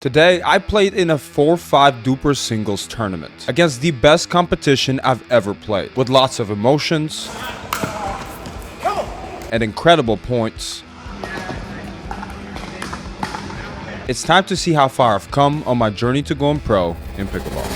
Today, I played in a 4.5 DUPR singles tournament against the best competition I've ever played, with lots of emotions and incredible points. It's time to see how far I've come on my journey to going pro in pickleball.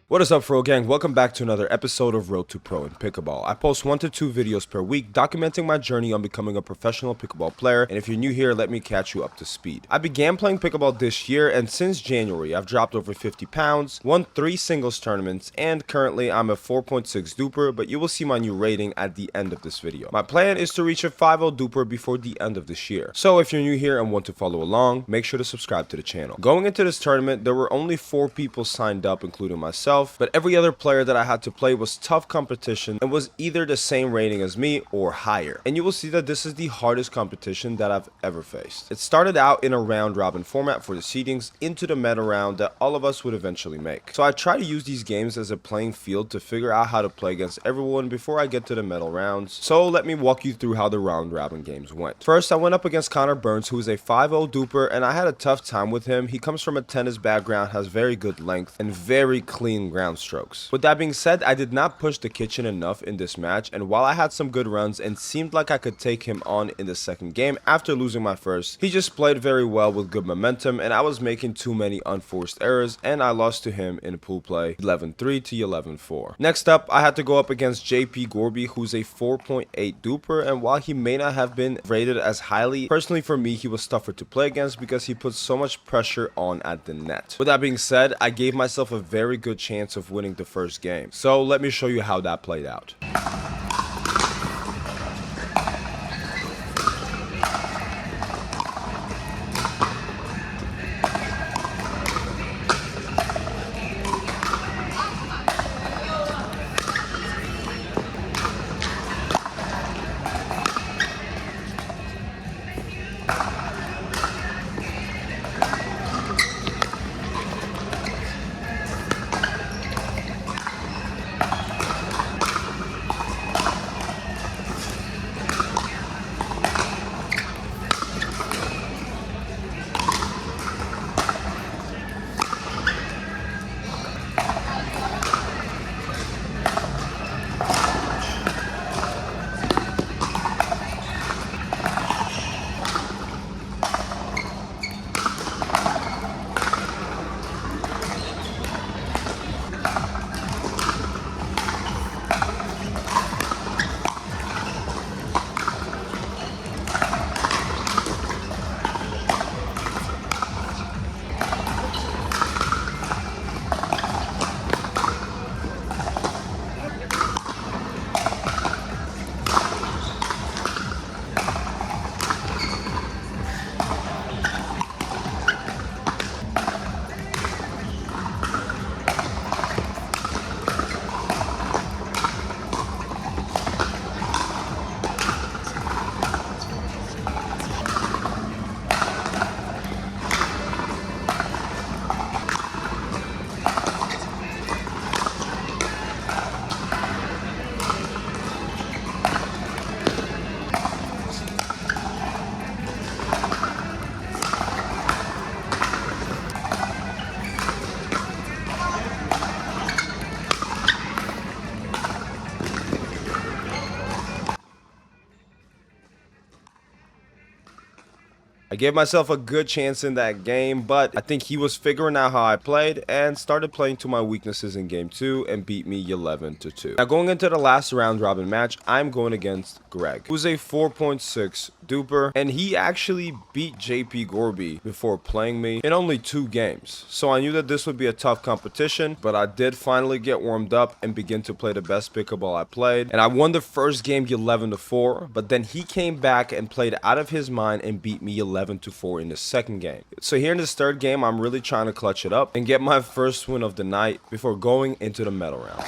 What is up, Fro Gang? Welcome back to another episode of Road to Pro in Pickleball. I post 1 to 2 videos per week documenting my journey on becoming a professional pickleball player, and if you're new here, let me catch you up to speed. I began playing pickleball this year, and since January, I've dropped over 50 pounds, won 3 singles tournaments, and currently I'm a 4.6 DUPR, but you will see my new rating at the end of this video. My plan is to reach a 5.0 DUPR before the end of this year. So if you're new here and want to follow along, make sure to subscribe to the channel. Going into this tournament, there were only 4 people signed up, including myself, but every other player that I had to play was tough competition and was either the same rating as me or higher. And you will see that this is the hardest competition that I've ever faced. It started out in a round robin format for the seedings into the meta round that all of us would eventually make. So I try to use these games as a playing field to figure out how to play against everyone before I get to the medal rounds. So let me walk you through how the round robin games went. First, I went up against Connor Burns, who is a 5.0 DUPR, and I had a tough time with him. He comes from a tennis background, has very good length, and very clean ground strokes. With that being said, I did not push the kitchen enough in this match, and while I had some good runs and seemed like I could take him on in the second game after losing my first, he just played very well with good momentum, and I was making too many unforced errors, and I lost to him in pool play 11-3 to 11-4. Next up, I had to go up against JP Gorby, who's a 4.8 DUPR, and while he may not have been rated as highly, personally for me, he was tougher to play against because he put so much pressure on at the net. With that being said, I gave myself a very good chance of winning the first game. So let me show you how that played out. I gave myself a good chance in that game, but I think he was figuring out how I played and started playing to my weaknesses in game 2 and beat me 11-2. Now going into the last round robin match, I'm going against Greg, who's a 4.6 DUPR, and he actually beat JP Gorby before playing me in only 2 games. So I knew that this would be a tough competition, but I did finally get warmed up and begin to play the best pickleball I played, and I won the first game 11-4, but then he came back and played out of his mind and beat me 11-4 in the second game. So here in this third game, I'm really trying to clutch it up and get my first win of the night before going into the medal round.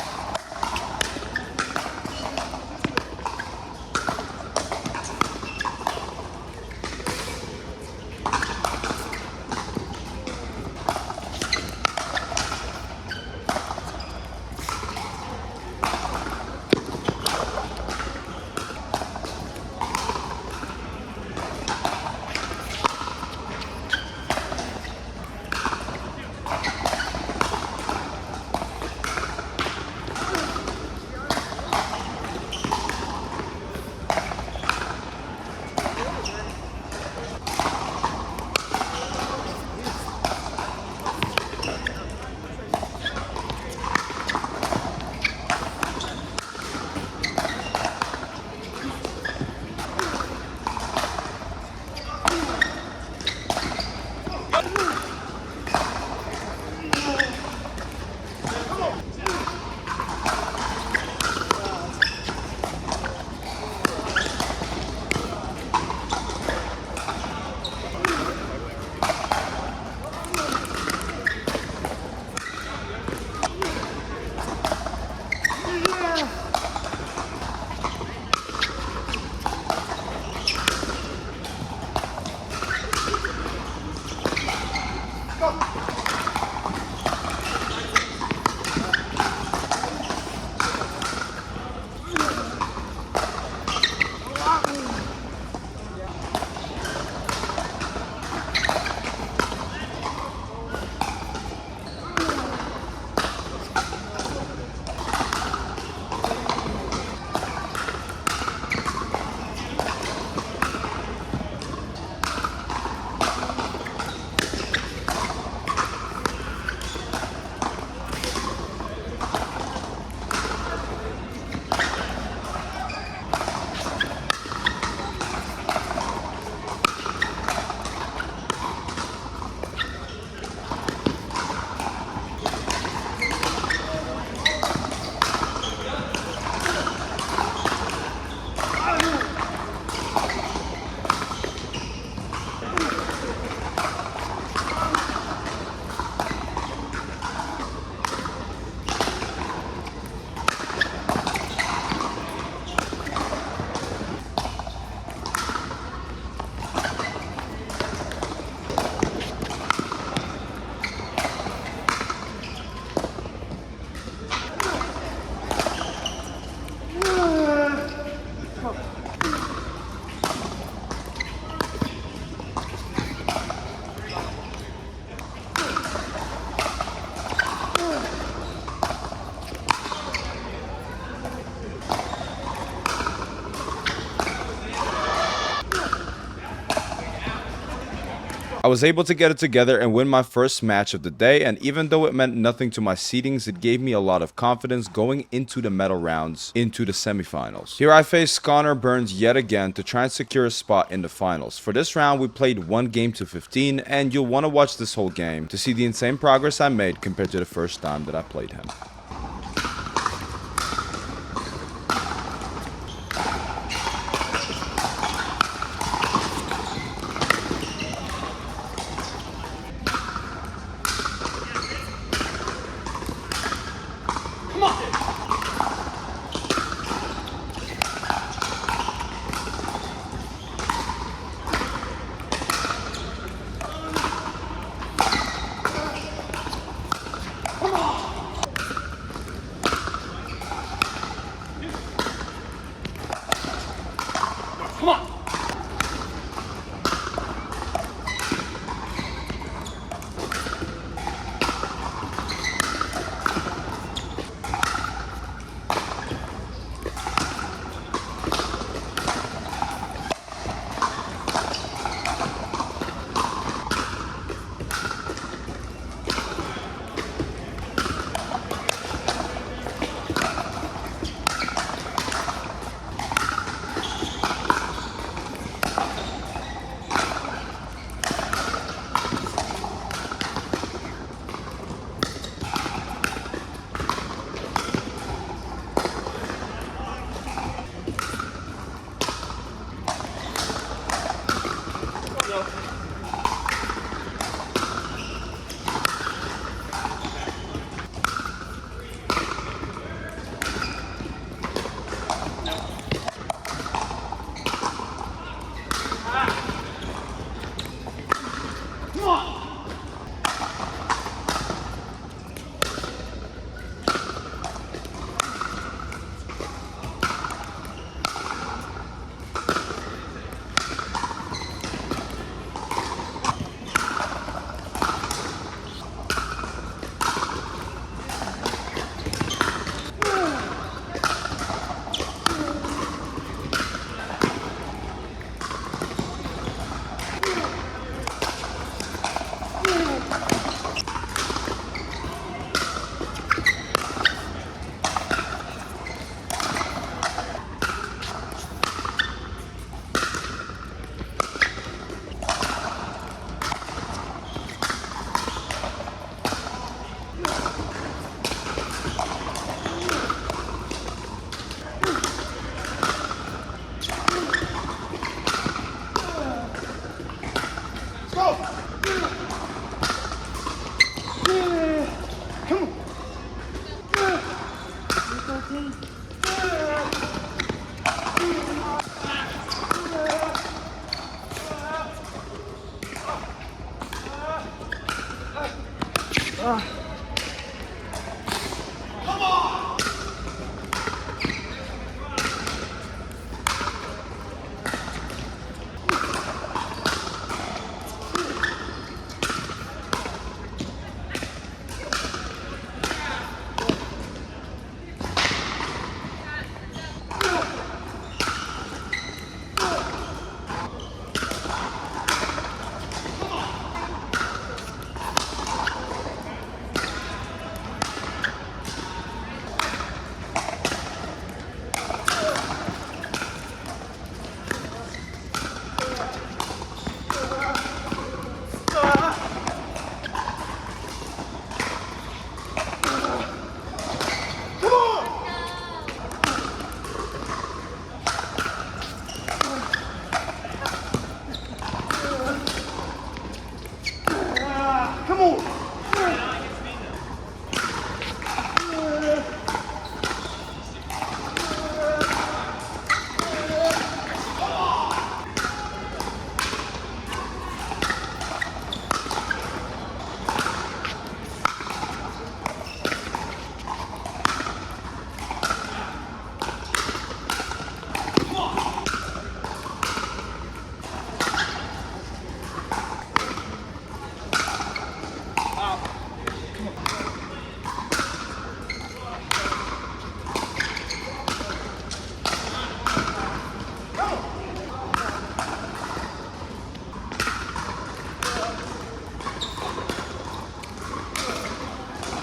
I was able to get it together and win my first match of the day, and even though it meant nothing to my seedings, it gave me a lot of confidence going into the medal rounds, into the semifinals. Here I faced Connor Burns yet again to try and secure a spot in the finals. For this round, we played 1 game to 15, and you'll want to watch this whole game to see the insane progress I made compared to the first time that I played him.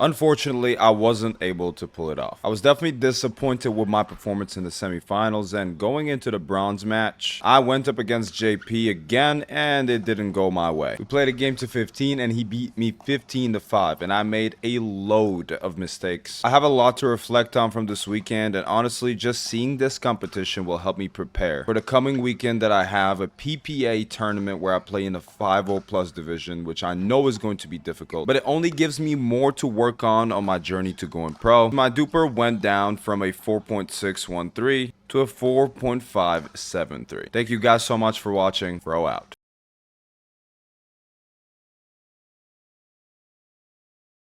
Unfortunately, I wasn't able to pull it off. I was definitely disappointed with my performance in the semifinals, and going into the bronze match, I went up against JP again, and it didn't go my way. We played a game to 15, and he beat me 15-5, and I made a load of mistakes. I have a lot to reflect on from this weekend, and honestly, just seeing this competition will help me prepare for the coming weekend that I have a PPA tournament where I play in the 5.0 plus division, which I know is going to be difficult, but it only gives me more to work on my journey to going pro. My DUPR went down from a 4.613 to a 4.573. Thank you guys so much for watching. Bro out.